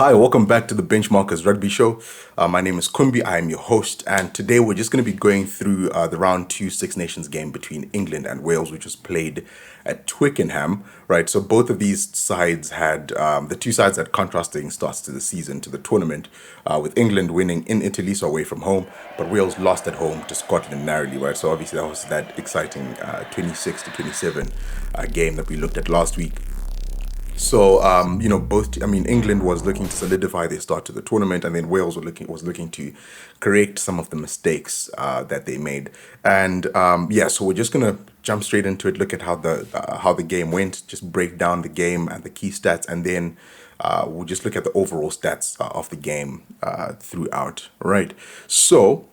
Hi, welcome back to the Benchmarkers Rugby Show. My name is Kumbi. I am your host, and today we're just going to be going through the round two Six Nations game between England and Wales, which was played at Twickenham. Right, so both of these sides had the two sides had contrasting starts to the season, to the tournament, with England winning in Italy, so away from home, but Wales lost at home to Scotland narrowly. Right, so obviously that was that exciting 26 to 27 game that we looked at last week. So, both. I mean, England was looking to solidify their start to the tournament, and then Wales was looking to correct some of the mistakes that they made. And yeah, so we're just gonna jump straight into it. Look at how the game went. Just break down the game and the key stats, and then we'll just look at the overall stats of the game throughout. Right. So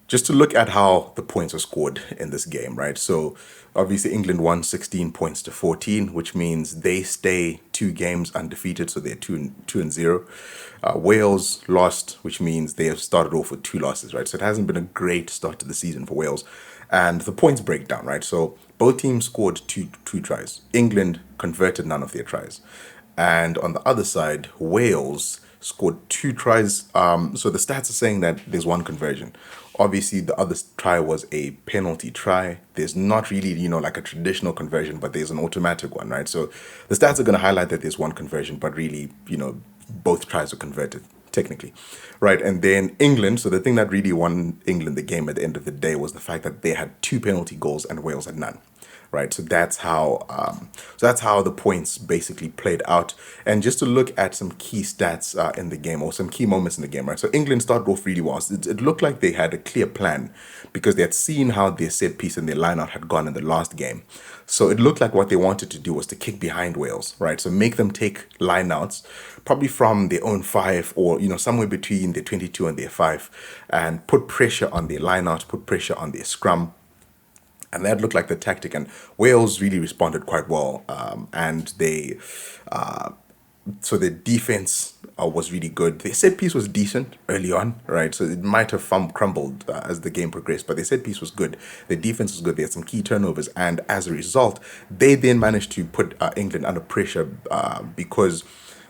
just to look at how the points were scored in this game, right? So obviously England won 16 points to 14, which means they stay two games undefeated, so they're two and zero. Wales lost, which means they have started off with two losses, right? So it hasn't been a great start to the season for Wales. And the points break down, right? So both teams scored two tries. England converted none of their tries. And on the other side, Wales scored two tries. So the stats are saying that there's one conversion. Obviously, the other try was a penalty try. There's not really, like a traditional conversion, but there's an automatic one, right? So the stats are going to highlight that there's one conversion, but really, both tries were converted technically, right? And then England. So the thing that really won England the game at the end of the day was the fact that they had two penalty goals and Wales had none, right? So that's how the points basically played out. And just to look at some key stats in the game, or some key moments in the game, right? So England started off really well. It looked like they had a clear plan because they had seen how their set piece and their lineout had gone in the last game. So it looked like what they wanted to do was to kick behind Wales, right? So make them take lineouts, probably from their own five, or somewhere between their 22 and their five, and put pressure on their lineouts, put pressure on their scrum, and that looked like the tactic. And Wales really responded quite well, and so the defense was really good. The set piece was decent early on, right? So it might have crumbled as the game progressed, but the set piece was good. The defense was good. They had some key turnovers, and as a result, they then managed to put England under pressure because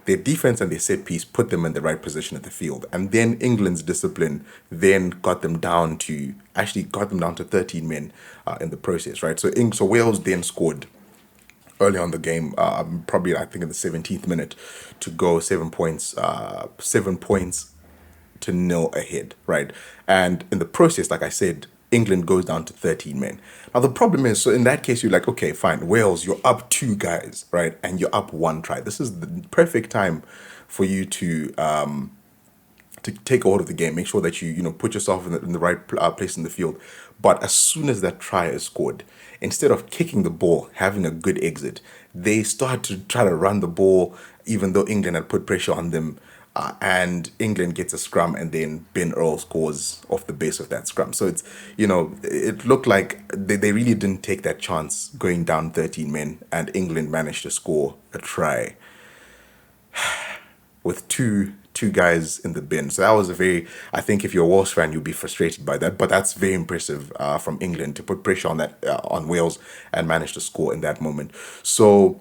their defense and their set piece put them in the right position at the field. And then England's discipline then got them down to 13 men in the process, right? So Wales then scored early on the game, probably I think in the 17th minute, to go 7 points to nil ahead, right? And in the process, like I said, England goes down to 13 men. Now the problem is, so in that case, you're like, okay, fine, Wales, you're up two guys, right? And you're up one try. This is the perfect time for you to take hold of the game, make sure that you put yourself in the right place in the field. But as soon as that try is scored, instead of kicking the ball, having a good exit, they start to try to run the ball, even though England had put pressure on them. And England gets a scrum, and then Ben Earl scores off the base of that scrum. So it looked like they really didn't take that chance going down 13 men, and England managed to score a try with two guys in the bin. So that was I think if you're a Welsh fan, you'll be frustrated by that. But that's very impressive from England to put pressure on Wales and manage to score in that moment. So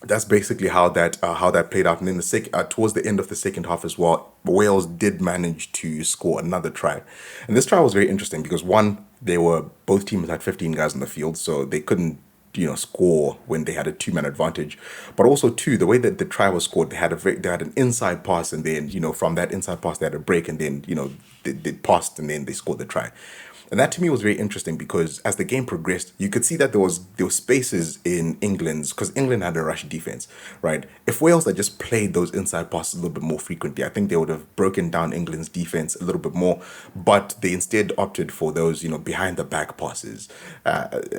that's basically how that played out. And then towards the end of the second half as well, Wales did manage to score another try, and this try was very interesting because one, both teams had 15 guys on the field, so they couldn't score when they had a two-man advantage. But also two, the way that the try was scored, they had an inside pass, and then from that inside pass they had a break, and then they passed, and then they scored the try. And that to me was very interesting because as the game progressed, you could see that there were spaces in England's, because England had a rush defense, right? If Wales had just played those inside passes a little bit more frequently, I think they would have broken down England's defense a little bit more. But they instead opted for those, behind the back passes,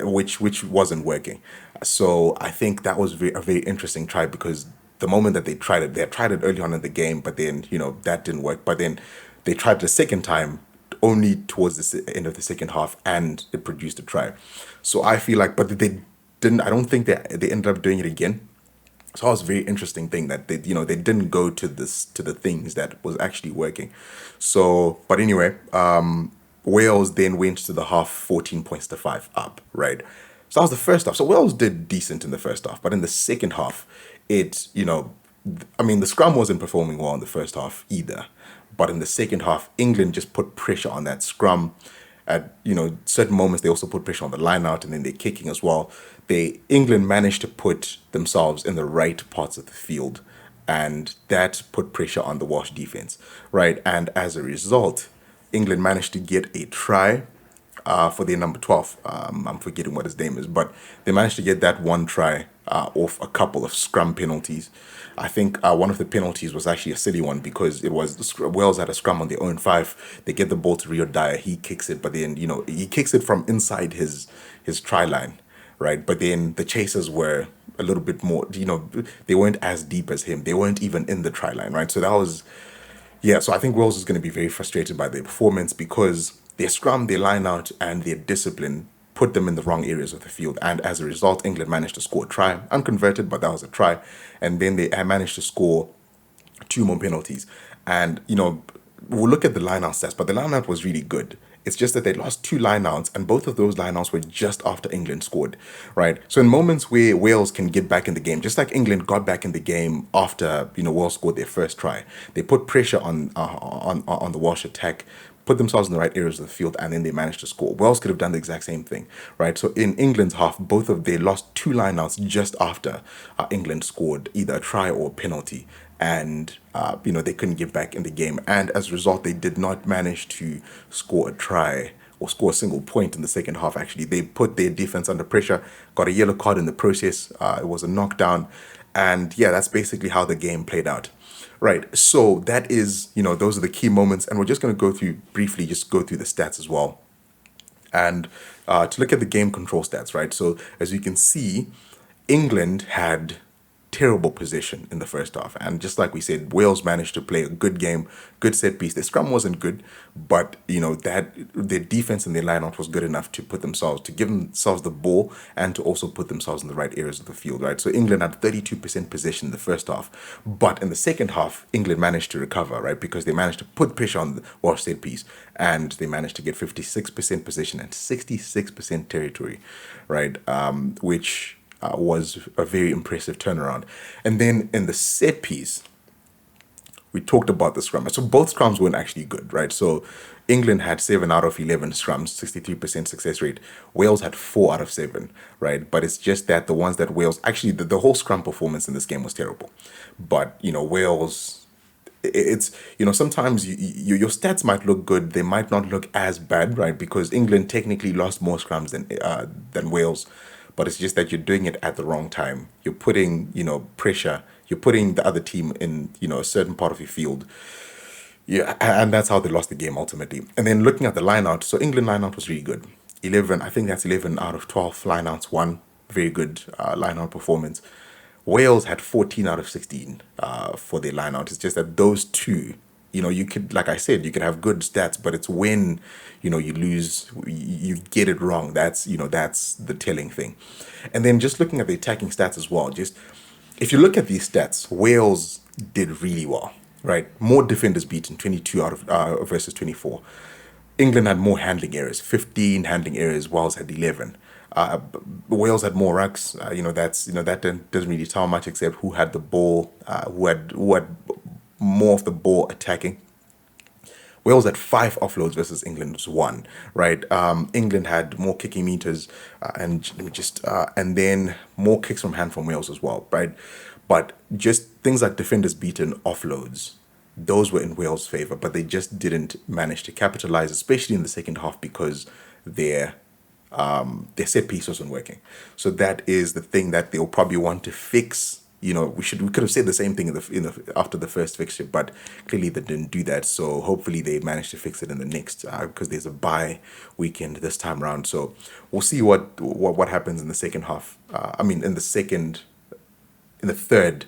which wasn't working. So I think that was a very interesting try because the moment that they had tried it early on in the game, but then that didn't work. But then they tried it a second time only towards the end of the second half, and it produced a try. So I feel like, but they didn't. I don't think they ended up doing it again. So that was a very interesting thing that they didn't go to the things that was actually working. So, but anyway, Wales then went to the half 14 points to 5 up, right? So that was the first half. So Wales did decent in the first half, but in the second half, it I mean, the scrum wasn't performing well in the first half either, but in the second half, England just put pressure on that scrum. At certain moments, they also put pressure on the line out, and then they're kicking as well. England managed to put themselves in the right parts of the field, and that put pressure on the Welsh defense, right? And as a result, England managed to get a try for their number 12. I'm forgetting what his name is, but they managed to get that one try off a couple of scrum penalties. I think one of the penalties was actually a silly one because it was Wales had a scrum on their own five. They get the ball to Rio Dyer, he kicks it, but then he kicks it from inside his try line, right? But then the chasers were a little bit more, they weren't as deep as him. They weren't even in the try line, right? So that was yeah, so I think Wales is going to be very frustrated by their performance because their scrum, their line out, and their discipline put them in the wrong areas of the field. And as a result, England managed to score a try, unconverted, but that was a try. And then they managed to score two more penalties. And, we'll look at the line out stats, but the line out was really good. It's just that they lost two lineouts, and both of those lineouts were just after England scored, right? So in moments where Wales can get back in the game, just like England got back in the game after Wales scored their first try, they put pressure on the Welsh attack, put themselves in the right areas of the field, and then they managed to score. Wales could have done the exact same thing, right? So in England's half, they lost two lineouts just after England scored either a try or a penalty, and they couldn't get back in the game, and as a result, they did not manage to score a try or score a single point in the second half. Actually, they put their defense under pressure, got a yellow card in the process. It was a knockdown, and yeah, that's basically how the game played out. Right. So that is, those are the key moments, and we're just going to go through briefly, just go through the stats as well, and to look at the game control stats. Right. So as you can see, England had terrible position in the first half. And just like we said, Wales managed to play a good game, good set piece. The scrum wasn't good, but that their defense and their lineout was good enough to give themselves the ball and to also put themselves in the right areas of the field, right? So England had 32% possession in the first half, but in the second half, England managed to recover, right? Because they managed to put pressure on the Welsh set piece, and they managed to get 56% possession and 66% territory, right? Which was a very impressive turnaround. And then in the set piece, we talked about the scrum. So both scrums weren't actually good, right? So England had 7 out of 11 scrums, 63% success rate. Wales had 4 out of 7, right? But it's just that the ones that Wales, actually the whole scrum performance in this game was terrible. But, Wales, it's, sometimes your stats might look good. They might not look as bad, right? Because England technically lost more scrums than Wales, but it's just that you're doing it at the wrong time. You're putting, pressure. You're putting the other team in, a certain part of your field. Yeah, and that's how they lost the game ultimately. And then looking at the lineout, so England lineout was really good. 11, I think that's 11 out of 12 lineouts won. Very good lineout performance. Wales had 14 out of 16 for their lineout. It's just that those two, you could, like I said, you could have good stats, but it's when, you lose, you get it wrong. That's the telling thing. And then just looking at the attacking stats as well, just if you look at these stats, Wales did really well, right? More defenders beaten, 22 out of versus 24. England had more handling errors, 15 handling errors. Wales had 11. Wales had more rucks. That doesn't really tell much except who had the ball, who had more of the ball attacking. Wales had 5 offloads versus England's 1, right? England had more kicking meters and then more kicks from hand from Wales as well, right? But just things like defenders beaten, offloads, those were in Wales' favor, but they just didn't manage to capitalize, especially in the second half because their set piece wasn't working. So that is the thing that they'll probably want to fix. We could have said the same thing after the first fixture, but clearly they didn't do that. So hopefully they manage to fix it in the next because there's a bye weekend this time around. So we'll see what happens in the second half. In the third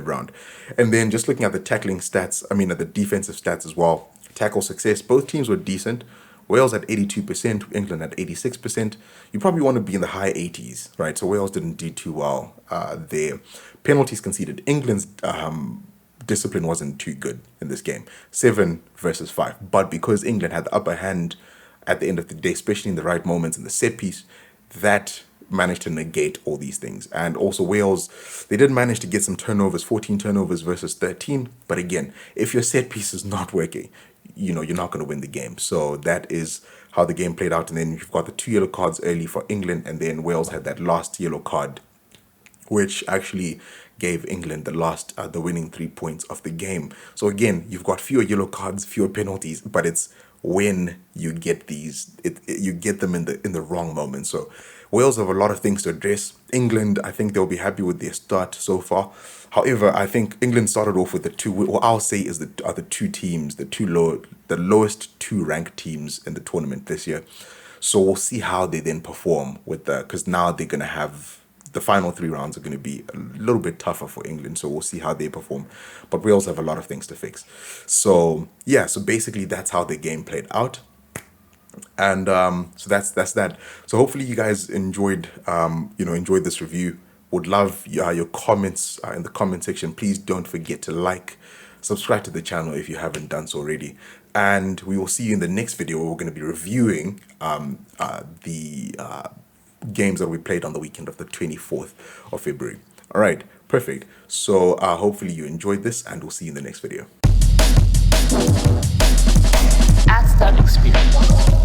round. And then just looking at the tackling stats, at the defensive stats as well. Tackle success, both teams were decent. Wales had 82%, England had 86%. You probably want to be in the high 80s, right? So Wales didn't do too well there. Penalties conceded. England's discipline wasn't too good in this game. 7 versus 5. But because England had the upper hand at the end of the day, especially in the right moments in the set piece, that managed to negate all these things. And also Wales, they did manage to get some turnovers, 14 turnovers versus 13. But again, if your set piece is not working, you're not going to win the game. So that is how the game played out. And then you've got the 2 yellow cards early for England, and then Wales had that last yellow card, which actually gave England the winning 3 points of the game. So again, you've got fewer yellow cards, fewer penalties, but it's when you get you get them in the wrong moment. So Wales have a lot of things to address. England, I think they'll be happy with their start so far. However, I think England started off with what I'll say is the two teams, the lowest 2 ranked teams in the tournament this year. So we'll see how they then perform because now they're going to have the final 3 rounds are going to be a little bit tougher for England. So we'll see how they perform. But Wales have a lot of things to fix. So yeah, so basically that's how the game played out. And so that's that. So hopefully you guys enjoyed this review. Would love your comments in the comment section. Please don't forget to subscribe to the channel if you haven't done so already. And we will see you in the next video where we're going to be reviewing the games that we played on the weekend of the 24th of February. All right, perfect. So hopefully you enjoyed this, and we'll see you in the next video. At Start Experience.